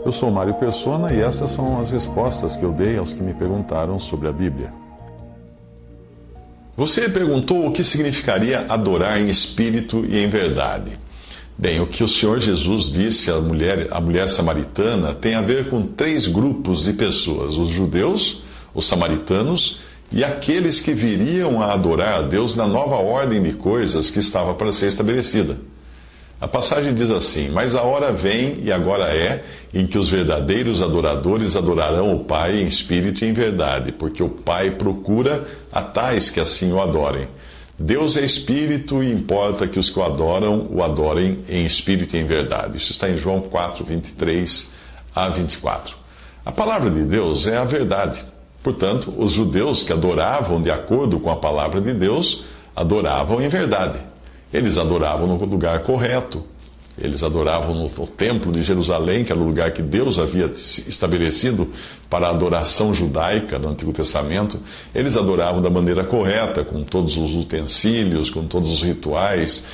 Eu sou Mário Persona e essas são as respostas que eu dei aos que me perguntaram sobre a Bíblia. Você perguntou o que significaria adorar em espírito e em verdade. Bem, o que o Senhor Jesus disse à mulher samaritana tem a ver com 3 grupos de pessoas: os judeus, os samaritanos e aqueles que viriam a adorar a Deus na nova ordem de coisas que estava para ser estabelecida. A passagem diz assim: mas a hora vem, e agora é, em que os verdadeiros adoradores adorarão o Pai em espírito e em verdade, porque o Pai procura a tais que assim o adorem. Deus é espírito e importa que os que o adorem em espírito e em verdade. Isso está em João 4, 23 a 24. A palavra de Deus é a verdade. Portanto, os judeus que adoravam de acordo com a palavra de Deus, adoravam em verdade. Eles adoravam no lugar correto. Eles adoravam no templo de Jerusalém, que era o lugar que Deus havia estabelecido para a adoração judaica no Antigo Testamento. Eles adoravam da maneira correta, com todos os utensílios, com todos os rituais,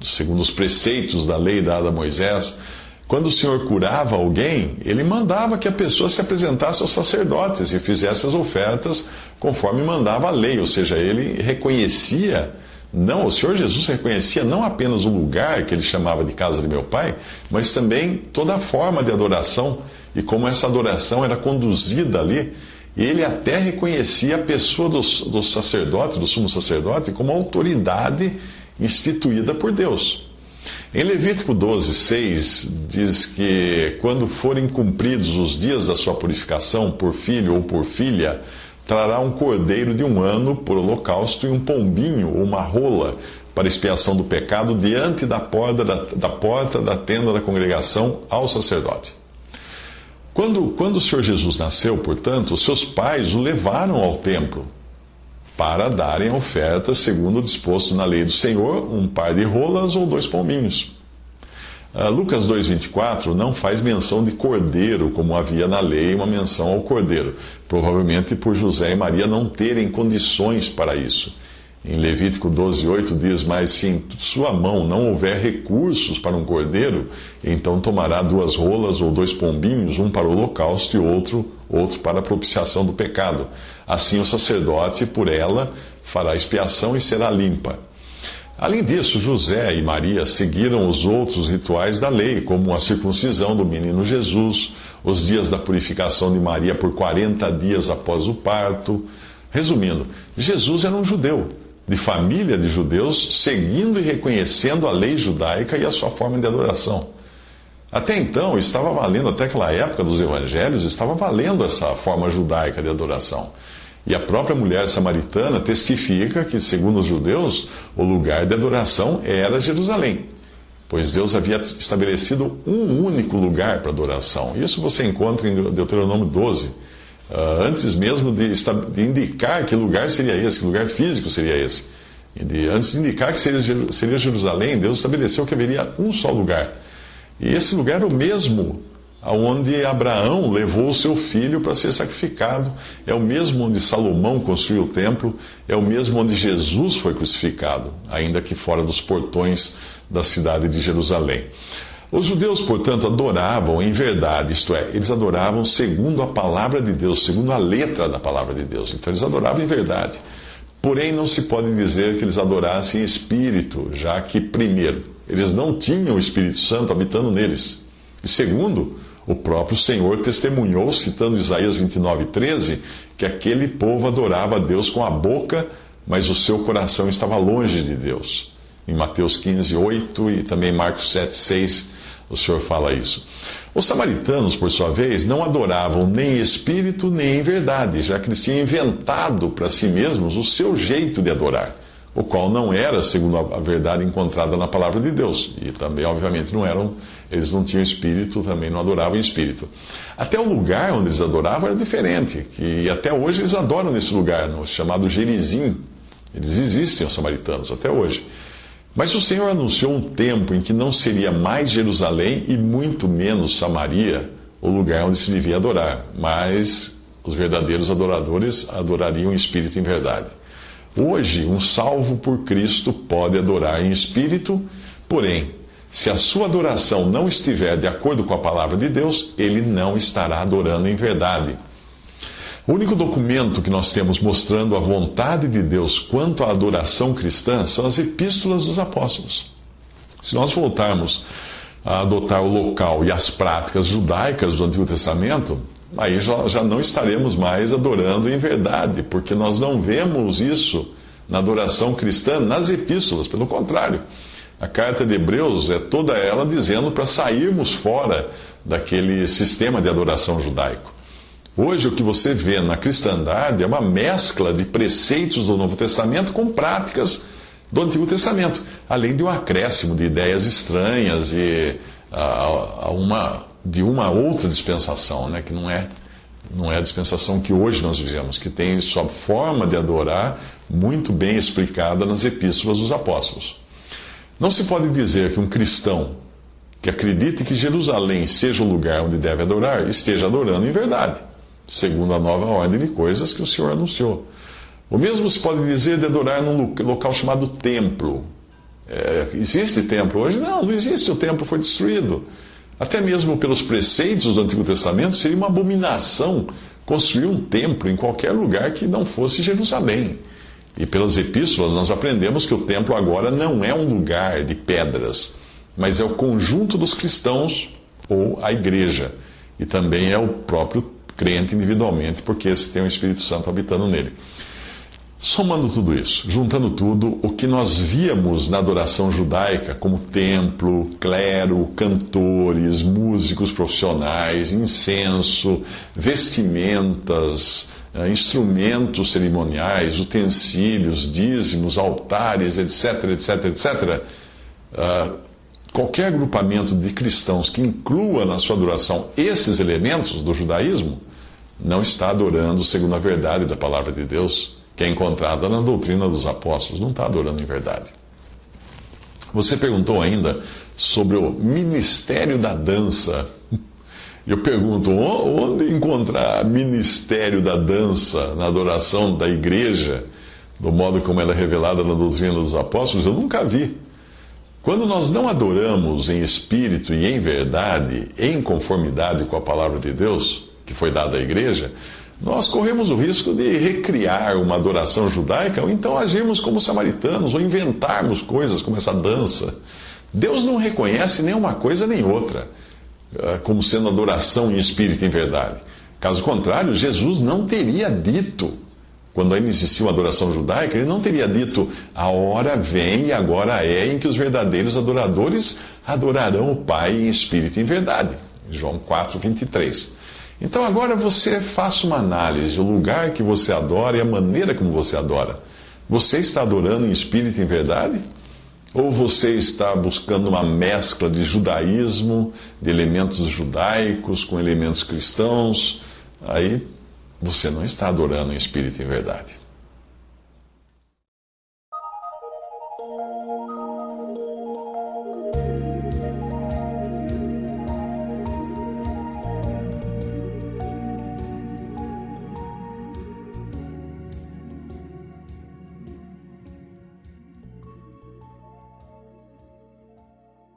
segundo os preceitos da lei dada a Moisés. Quando o Senhor curava alguém, Ele mandava que a pessoa se apresentasse aos sacerdotes e fizesse as ofertas conforme mandava a lei. Ou seja, Ele reconhecia... Não, o Senhor Jesus reconhecia não apenas o lugar que ele chamava de casa de meu Pai, mas também toda a forma de adoração e como essa adoração era conduzida ali. E ele até reconhecia a pessoa do sacerdote, do sumo sacerdote, como autoridade instituída por Deus. Em Levítico 12:6 diz que quando forem cumpridos os dias da sua purificação por filho ou por filha, trará um cordeiro de 1 ano por holocausto e um pombinho ou uma rola para expiação do pecado diante da porta da tenda da congregação ao sacerdote. Quando o Senhor Jesus nasceu, portanto, os seus pais o levaram ao templo para darem oferta segundo o disposto na lei do Senhor, um par de rolas ou 2 pombinhos. Lucas 2,24 não faz menção de cordeiro, como havia na lei uma menção ao cordeiro, provavelmente por José e Maria não terem condições para isso. Em Levítico 12,8 diz: mas se em sua mão não houver recursos para um cordeiro, então tomará 2 rolas ou 2 pombinhos, um para o holocausto e outro para a propiciação do pecado. Assim o sacerdote, por ela, fará expiação e será limpa. Além disso, José e Maria seguiram os outros rituais da lei, como a circuncisão do menino Jesus, os dias da purificação de Maria por 40 dias após o parto. Resumindo, Jesus era um judeu, de família de judeus, seguindo e reconhecendo a lei judaica e a sua forma de adoração. Até então, estava valendo, até aquela época dos evangelhos, estava valendo essa forma judaica de adoração. E a própria mulher samaritana testifica que, segundo os judeus, o lugar de adoração era Jerusalém, pois Deus havia estabelecido um único lugar para adoração. Isso você encontra em Deuteronômio 12, antes mesmo de indicar que lugar seria esse, que lugar físico seria esse. Antes de indicar que seria Jerusalém, Deus estabeleceu que haveria um só lugar. E esse lugar era o mesmo onde Abraão levou o seu filho para ser sacrificado, é o mesmo onde Salomão construiu o templo, é o mesmo onde Jesus foi crucificado, ainda que fora dos portões da cidade de Jerusalém. Os judeus, portanto, adoravam em verdade, isto é, eles adoravam segundo a palavra de Deus, segundo a letra da palavra de Deus. Então eles adoravam em verdade. Porém, não se pode dizer que eles adorassem em espírito, já que, primeiro, eles não tinham o Espírito Santo habitando neles. E segundo, o próprio Senhor testemunhou, citando Isaías 29:13, que aquele povo adorava a Deus com a boca, mas o seu coração estava longe de Deus. Em Mateus 15:8 e também Marcos 7:6, o Senhor fala isso. Os samaritanos, por sua vez, não adoravam nem em espírito nem em verdade, já que eles tinham inventado para si mesmos o seu jeito de adorar, o qual não era segundo a verdade encontrada na palavra de Deus. E também, obviamente, eles não tinham espírito, também não adoravam em espírito. Até o lugar onde eles adoravam era diferente, que até hoje eles adoram nesse lugar, no chamado Gerizim. Eles existem, os samaritanos, até hoje. Mas o Senhor anunciou um tempo em que não seria mais Jerusalém e muito menos Samaria o lugar onde se devia adorar, mas os verdadeiros adoradores adorariam em espírito e em verdade. Hoje, um salvo por Cristo pode adorar em espírito, porém, Se a sua adoração não estiver de acordo com a palavra de Deus, ele não estará adorando em verdade. O único documento que nós temos mostrando a vontade de Deus quanto à adoração cristã são as epístolas dos apóstolos. Se nós voltarmos a adotar o local e as práticas judaicas do Antigo Testamento, aí já não estaremos mais adorando em verdade, porque nós não vemos isso na adoração cristã nas epístolas, pelo contrário. A carta de Hebreus é toda ela dizendo para sairmos fora daquele sistema de adoração judaico. Hoje o que você vê na cristandade é uma mescla de preceitos do Novo Testamento com práticas do Antigo Testamento, além de um acréscimo de ideias estranhas e de uma outra dispensação, né, que não é a dispensação que hoje nós vivemos, que tem sua forma de adorar muito bem explicada nas epístolas dos apóstolos. Não se pode dizer que um cristão que acredite que Jerusalém seja o lugar onde deve adorar esteja adorando em verdade, segundo a nova ordem de coisas que o Senhor anunciou. O mesmo se pode dizer de adorar num local chamado templo. Existe templo hoje? Não existe, o templo foi destruído. Até mesmo pelos preceitos do Antigo Testamento, seria uma abominação construir um templo em qualquer lugar que não fosse Jerusalém. E pelas epístolas nós aprendemos que o templo agora não é um lugar de pedras, mas é o conjunto dos cristãos ou a igreja. E também é o próprio crente individualmente, porque esse tem o Espírito Santo habitando nele. Somando tudo isso, juntando tudo, o que nós víamos na adoração judaica, como templo, clero, cantores, músicos profissionais, incenso, vestimentas, instrumentos cerimoniais, utensílios, dízimos, altares, etc, etc, etc. Qualquer agrupamento de cristãos que inclua na sua adoração esses elementos do judaísmo, não está adorando segundo a verdade da palavra de Deus, que é encontrada na doutrina dos apóstolos, não está adorando em verdade. Você perguntou ainda sobre o ministério da dança. Eu pergunto, onde encontrar ministério da dança na adoração da igreja, do modo como ela é revelada na doutrina dos apóstolos? Eu nunca vi. Quando nós não adoramos em espírito e em verdade, em conformidade com a palavra de Deus, que foi dada à igreja, nós corremos o risco de recriar uma adoração judaica, ou então agirmos como samaritanos, ou inventarmos coisas como essa dança. Deus não reconhece nem uma coisa nem outra como sendo adoração em espírito e em verdade. Caso contrário, Jesus não teria dito, quando ainda existia uma adoração judaica, ele não teria dito: a hora vem e agora é em que os verdadeiros adoradores adorarão o Pai em espírito e em verdade. João 4:23. Então agora você faça uma análise, o lugar que você adora e a maneira como você adora. Você está adorando em espírito e em verdade? Ou você está buscando uma mescla de judaísmo, de elementos judaicos com elementos cristãos? Aí você não está adorando em espírito e em verdade.